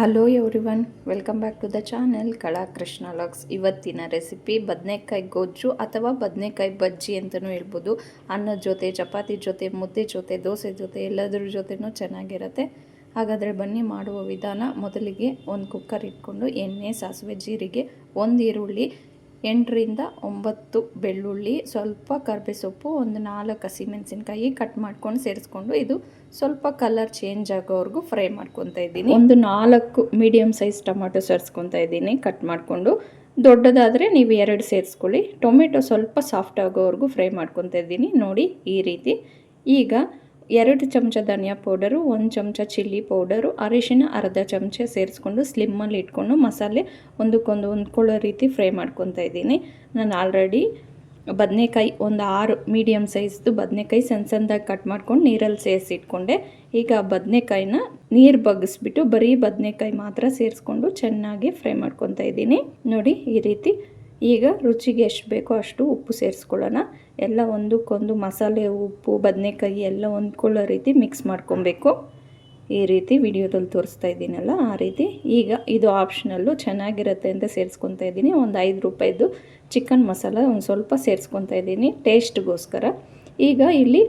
Hello everyone, welcome back to the channel Kala Krishna logs. ಇವತ್ತಿನ recipe ಬದನೆಕಾಯಿ ಗೊಜ್ಜು ಅಥವಾ ಬದನೆಕಾಯಿ ಬಜ್ಜಿ ಅಂತಲೂ ಹೇಳ್ಬೋದು. ಅನ್ನದ ಜೊತೆ, ಚಪಾತಿ ಜೊತೆ, ಮುದ್ದೆ ಜೊತೆ, ದೋಸೆ ಜೊತೆ ಎಲ್ಲದ್ರ ಜೊತೆನೂ ಚೆನ್ನಾಗಿರುತ್ತೆ. ಹಾಗಾದರೆ ಬನ್ನಿ ಮಾಡುವ ವಿಧಾನ. ಮೊದಲಿಗೆ ಒಂದು ಕುಕ್ಕರ್ ಇಟ್ಕೊಂಡು ಎಣ್ಣೆ, ಸಾಸಿವೆ, ಜೀರಿಗೆ, ಒಂದು ಈರುಳ್ಳಿ, 8ರಿಂದ 9 ಬೆಳ್ಳುಳ್ಳಿ, ಸ್ವಲ್ಪ ಕರಿಬೇವು ಸೊಪ್ಪು, ಒಂದು 4 ಹಸಿಮೆಣಸಿನ್ಕಾಯಿ ಕಟ್ ಮಾಡ್ಕೊಂಡು ಸೇರಿಸ್ಕೊಂಡು ಇದು ಸ್ವಲ್ಪ ಕಲರ್ ಚೇಂಜ್ ಆಗೋವರೆಗೂ ಫ್ರೈ ಮಾಡ್ಕೊತಾ ಇದ್ದೀನಿ. ಒಂದು 4 ಮೀಡಿಯಮ್ ಸೈಜ್ ಟೊಮೆಟೊ ಸೇರಿಸ್ಕೊತಾ ಇದ್ದೀನಿ ಕಟ್ ಮಾಡಿಕೊಂಡು. ದೊಡ್ಡದಾದರೆ ನೀವು 2 ಸೇರಿಸ್ಕೊಳ್ಳಿ. ಟೊಮೆಟೊ ಸ್ವಲ್ಪ ಸಾಫ್ಟ್ ಆಗೋವರೆಗೂ ಫ್ರೈ ಮಾಡ್ಕೊತಾ ಇದ್ದೀನಿ. ನೋಡಿ ಈ ರೀತಿ. ಈಗ 2 ಚಮಚ ಧನಿಯಾ ಪೌಡರು, 1 ಚಮಚ ಚಿಲ್ಲಿ ಪೌಡರು, ಅರಿಶಿನ ಅರ್ಧ ಚಮಚ ಸೇರಿಸ್ಕೊಂಡು ಸ್ಲಿಮ್ಮಲ್ಲಿ ಇಟ್ಕೊಂಡು ಮಸಾಲೆ ಒಂದಕ್ಕೊಂದು ಹೊಂದ್ಕೊಳ್ಳೋ ರೀತಿ ಫ್ರೈ ಮಾಡ್ಕೊತಾ ಇದ್ದೀನಿ. ನಾನು ಆಲ್ರೆಡಿ ಬದನೆಕಾಯಿ ಒಂದು 6 ಮೀಡಿಯಮ್ ಸೈಜ್ದು ಬದನೆಕಾಯಿ ಸಣ್ಣದಾಗಿ ಕಟ್ ಮಾಡ್ಕೊಂಡು ನೀರಲ್ಲಿ ಸೇರಿಸಿ ಇಟ್ಕೊಂಡೆ. ಈಗ ಬದನೆಕಾಯಿನ ನೀರು ಬಗ್ಗಿಸ್ಬಿಟ್ಟು ಬರೀ ಬದನೆಕಾಯಿ ಮಾತ್ರ ಸೇರಿಸ್ಕೊಂಡು ಚೆನ್ನಾಗಿ ಫ್ರೈ ಮಾಡ್ಕೊತಾ ಇದ್ದೀನಿ. ನೋಡಿ ಈ ರೀತಿ. ಈಗ ರುಚಿಗೆ ಎಷ್ಟು ಬೇಕೋ ಅಷ್ಟು ಉಪ್ಪು ಸೇರಿಸ್ಕೊಳ್ಳೋಣ. ಎಲ್ಲ ಒಂದಕ್ಕೊಂದು ಮಸಾಲೆ, ಉಪ್ಪು, ಬದನೆಕಾಯಿ ಎಲ್ಲ ಹೊಂದ್ಕೊಳ್ಳೋ ರೀತಿ ಮಿಕ್ಸ್ ಮಾಡ್ಕೊಬೇಕು. ಈ ರೀತಿ ವಿಡಿಯೋದಲ್ಲಿ ತೋರಿಸ್ತಾ ಇದ್ದೀನಲ್ಲ ಆ ರೀತಿ. ಈಗ ಇದು ಆಪ್ಷನಲ್ಲು, ಚೆನ್ನಾಗಿರುತ್ತೆ ಅಂತ ಸೇರಿಸ್ಕೊತಾ ಇದ್ದೀನಿ. ಒಂದು 5 ರೂಪಾಯಿದು ಚಿಕನ್ ಮಸಾಲ ಒಂದು ಸ್ವಲ್ಪ ಸೇರಿಸ್ಕೊತಾ ಇದ್ದೀನಿ ಟೇಸ್ಟ್ಗೋಸ್ಕರ. ಈಗ ಇಲ್ಲಿ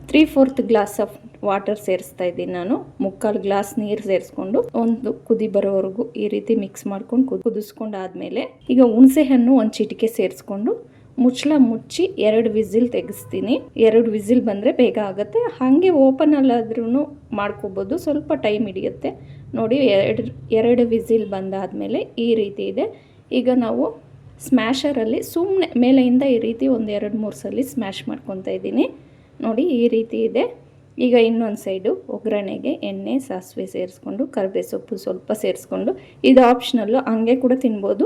3/4 ಗ್ಲಾಸ್ ಆಫ್ ವಾಟರ್ ಸೇರಿಸ್ತಾ ಇದ್ದೀನಿ ನಾನು. 3/4 ಗ್ಲಾಸ್ ನೀರು ಸೇರಿಸ್ಕೊಂಡು ಒಂದು ಕುದಿ ಬರೋವರೆಗೂ ಈ ರೀತಿ ಮಿಕ್ಸ್ ಮಾಡ್ಕೊಂಡು ಕುದಿಸ್ಕೊಂಡಾದ್ಮೇಲೆ ಈಗ ಹುಣಸೆ ಹಣ್ಣು ಒಂದು ಚಿಟಿಕೆ ಸೇರಿಸ್ಕೊಂಡು ಮುಚ್ಚಳ ಮುಚ್ಚಿ 2 ವಿಸಿಲ್ ತೆಗೆಸ್ತೀನಿ. 2 ವಿಸಿಲ್ ಬಂದರೆ ಬೇಗ ಆಗುತ್ತೆ. ಹಾಗೆ ಓಪನಲ್ಲಾದ್ರೂ ಮಾಡ್ಕೋಬೋದು, ಸ್ವಲ್ಪ ಟೈಮ್ ಹಿಡಿಯುತ್ತೆ. ನೋಡಿ 2 ವಿಸಿಲ್ ಬಂದಾದಮೇಲೆ ಈ ರೀತಿ ಇದೆ. ಈಗ ನಾವು ಸ್ಮ್ಯಾಶರಲ್ಲಿ ಸುಮ್ಮನೆ ಮೇಲೆಯಿಂದ ಈ ರೀತಿ ಒಂದು 2-3 ಸಲ ಸ್ಮ್ಯಾಶ್ ಮಾಡ್ಕೊತಾ ಇದ್ದೀನಿ. ನೋಡಿ ಈ ರೀತಿ ಇದೆ. ಈಗ ಇನ್ನೊಂದು ಸೈಡು ಒಗ್ಗರಣೆಗೆ ಎಣ್ಣೆ, ಸಾಸಿವೆ ಸೇರಿಸ್ಕೊಂಡು ಕರಿಬೇವು ಸೊಪ್ಪು ಸ್ವಲ್ಪ ಸೇರಿಸ್ಕೊಂಡು, ಇದು ಆಪ್ಷನಲ್ಲು, ಹಂಗೆ ಕೂಡ ತಿನ್ಬೋದು.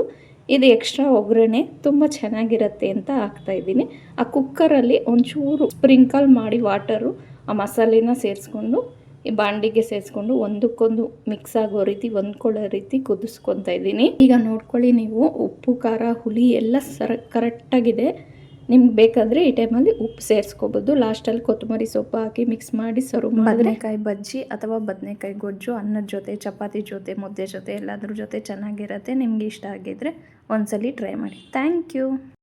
ಇದು ಎಕ್ಸ್ಟ್ರಾ ಒಗ್ಗರಣೆ ತುಂಬ ಚೆನ್ನಾಗಿರುತ್ತೆ ಅಂತ ಹಾಕ್ತಾಯಿದ್ದೀನಿ. ಆ ಕುಕ್ಕರಲ್ಲಿ ಒಂಚೂರು ಸ್ಪ್ರಿಂಕಲ್ ಮಾಡಿ ವಾಟರು ಆ ಮಸಾಲೆನ ಸೇರಿಸ್ಕೊಂಡು ಈ ಬಾಂಡಿಗೆ ಸೇರಿಸ್ಕೊಂಡು ಒಂದಕ್ಕೊಂದು ಮಿಕ್ಸ್ ಆಗೋ ರೀತಿ ಹೊಂದ್ಕೊಳ್ಳೋ ರೀತಿ ಕುದಿಸ್ಕೊತಾ ಇದ್ದೀನಿ. ಈಗ ನೋಡ್ಕೊಳ್ಳಿ ನೀವು, ಉಪ್ಪು, ಖಾರ, ಹುಳಿ ಎಲ್ಲ ಕರೆಕ್ಟಾಗಿದೆ. ನಿಮ್ಗೆ ಬೇಕಾದರೆ ಈ ಟೈಮಲ್ಲಿ ಉಪ್ಪು ಸೇರಿಸ್ಕೋಬೋದು. ಲಾಸ್ಟಲ್ಲಿ ಕೊತ್ತಂಬರಿ ಸೊಪ್ಪು ಹಾಕಿ ಮಿಕ್ಸ್ ಮಾಡಿ ಸರ್ವ್ ಮಾಡಿದ್ರೆ ಬದನೆಕಾಯಿ ಬಜ್ಜಿ ಅಥವಾ ಬದನೆಕಾಯಿ ಗೊಜ್ಜು ಅನ್ನದ ಜೊತೆ, ಚಪಾತಿ ಜೊತೆ, ಮುದ್ದೆ ಜೊತೆ ಎಲ್ಲದ್ರ ಜೊತೆ ಚೆನ್ನಾಗಿರುತ್ತೆ. ನಿಮ್ಗೆ ಇಷ್ಟ ಆಗಿದ್ದರೆ ಒಂದ್ಸಲಿ ಟ್ರೈ ಮಾಡಿ. Thank you.